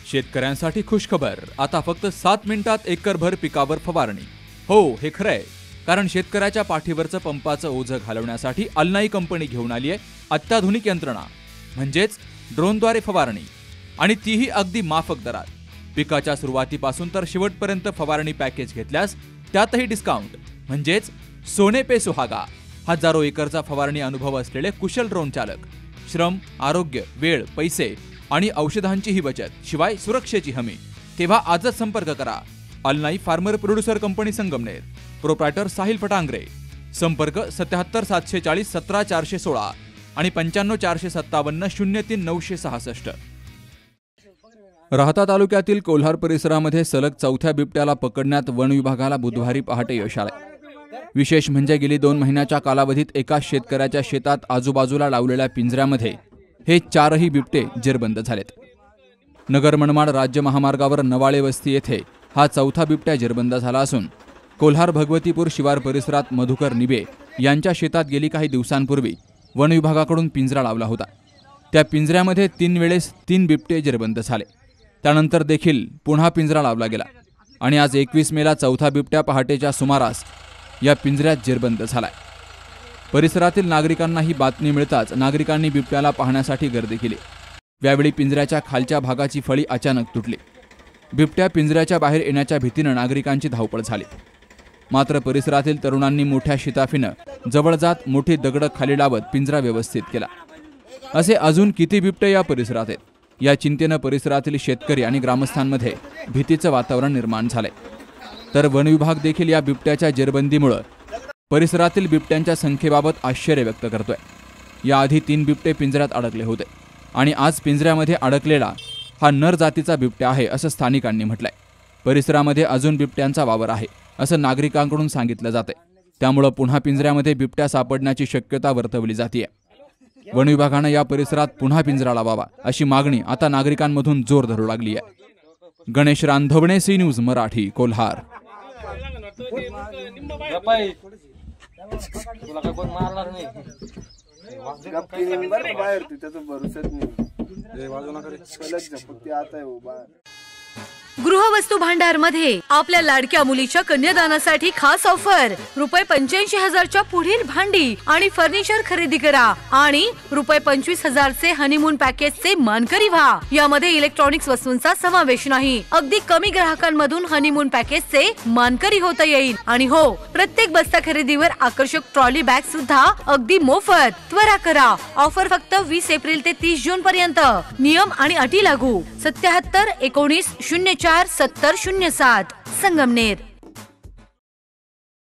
शेतकऱ्यांसाठी खुशखबर, आता फक्त 7 मिनिटात एकरभर पिकावर फवारणी। हो, हे खरंय, कारण शेतकऱ्याच्या पाठीवरचं पंपाचं ओझं घालवण्यासाठी अल्नाई कंपनी घेऊन आली आहे अत्याधुनिक यंत्रणा, म्हणजेच ड्रोनद्वारे फवारणी, आणि तीही अगदी माफक दरात। पिकाच्या सुरुवातीपासून तर शेवटपर्यंत फवारणी पॅकेज घेतल्यास त्यातही डिस्काउंट, म्हणजेच सोने पे सुहागा। हजारो एकरचा फवारणी अनुभव असलेले कुशल ड्रोन चालक, श्रम, आरोग्य, वेळ, पैसे आणि औषधांचीही बचत, शिवाय सुरक्षेची हमी। तेव्हा आजच संपर्क करा अल्नाई farmer producer company Sangamner, proprietor Sahil Phatangare. संपर्क 77 740 17 416 आणि 95 457 03 966। राहता तालुक्यातील कोल्हार परिसरामध्ये सलग चौथ्या बिबट्याला पकडण्यात वन विभागाला बुधवारी पहाटे यश आले। विशेष म्हणजे गेली 2 महिन्याच्या कालावधीत एका शेतकऱ्याच्या शेतात आजूबाजूला लावलेल्या पिंजऱ्यामध्ये हे 4ही बिबटे जेरबंद झालेत। नगर मनमाड राज्य महामार्गावर नवाळे वस्ती येथे हा चौथा बिबट्या जेरबंद झाला असून कोल्हार भगवतीपूर शिवार परिसरात मधुकर निबे यांच्या शेतात गेली काही दिवसांपूर्वी वन विभागाकडून पिंजरा लावला होता। त्या पिंजऱ्यामध्ये 3 वेळेस 3 बिबटे जेरबंद झाले। त्यानंतर देखील पुन्हा पिंजरा लावला गेला आणि आज 21 मेला चौथा बिबट्या पहाटेच्या सुमारास या पिंजऱ्यात जेरबंद झालाय। परिसरातील नागरिकांना ही बातमी मिळताच नागरिकांनी बिबट्याला पाहण्यासाठी गर्दी केली। यावेळी पिंजऱ्याच्या खालच्या भागाची फळी अचानक तुटली। बिबट्या पिंजऱ्याच्या बाहेर येण्याच्या भीतीने नागरिकांची धावपळ झाली। मात्र परिसरातील तरुणांनी मोठ्या शिताफीनं जवळ जात मोठी दगड खाली लावत पिंजरा व्यवस्थित केला। असे अजून किती बिबटे या परिसरात आहेत, या चिंतेने परिसरातील शेतकरी आणि ग्रामस्थांमध्ये भीतीचं वातावरण निर्माण झालंय। तर वन विभाग देखील या बिबट्याच्या जेरबंदीमुळे परिसरातील बिबट्यांच्या संख्येबाबत आश्चर्य व्यक्त करतोय। याआधी 3 बिबटे पिंजऱ्यात अडकले होते आणि आज पिंजऱ्यामध्ये अडकलेला हा नर जातीचा बिबट्या आहे असं स्थानिकांनी म्हटलंय। परिसरामध्ये अजून बिबट्यांचा वावर आहे असं नागरिकांकडून सांगितलं जातंय, त्यामुळे पुन्हा पिंजऱ्यामध्ये बिबट्या सापडण्याची शक्यता वर्तवली जाते। वन विभागाने या परिसरात पुन्हा पिंजरा लावावा अशी मागणी आता नागरिकांमधून जोर धरू लागली आहे। Ganesh Randhavane, C news Marathi, Kolhar. गृहवस्तू भांडार मध्ये आपल्या लाडक्या मुलीच्या कन्यादानासाठी खास ऑफर, ₹85,000च्या पुढील भांडी आणि फर्निचर खरेदी करा आणि ₹25,000चे हनीमून पॅकेजचे मानकरी व्हा। यामध्ये इलेक्ट्रॉनिक्स वस्तूंचा समावेश नाही। अगदी कमी ग्राहकांमधून हनीमून पॅकेजचे मानकरी होता येईल आणि हो, प्रत्येक बस्ता खरेदीवर आकर्षक ट्रॉली बॅग सुद्धा अगदी मोफत। त्वरा करा, ऑफर फक्त 20 एप्रिल ते 30 जून पर्यंत। नियम आणि अटी लागू। 77 19 04 70 07 संगमनेर।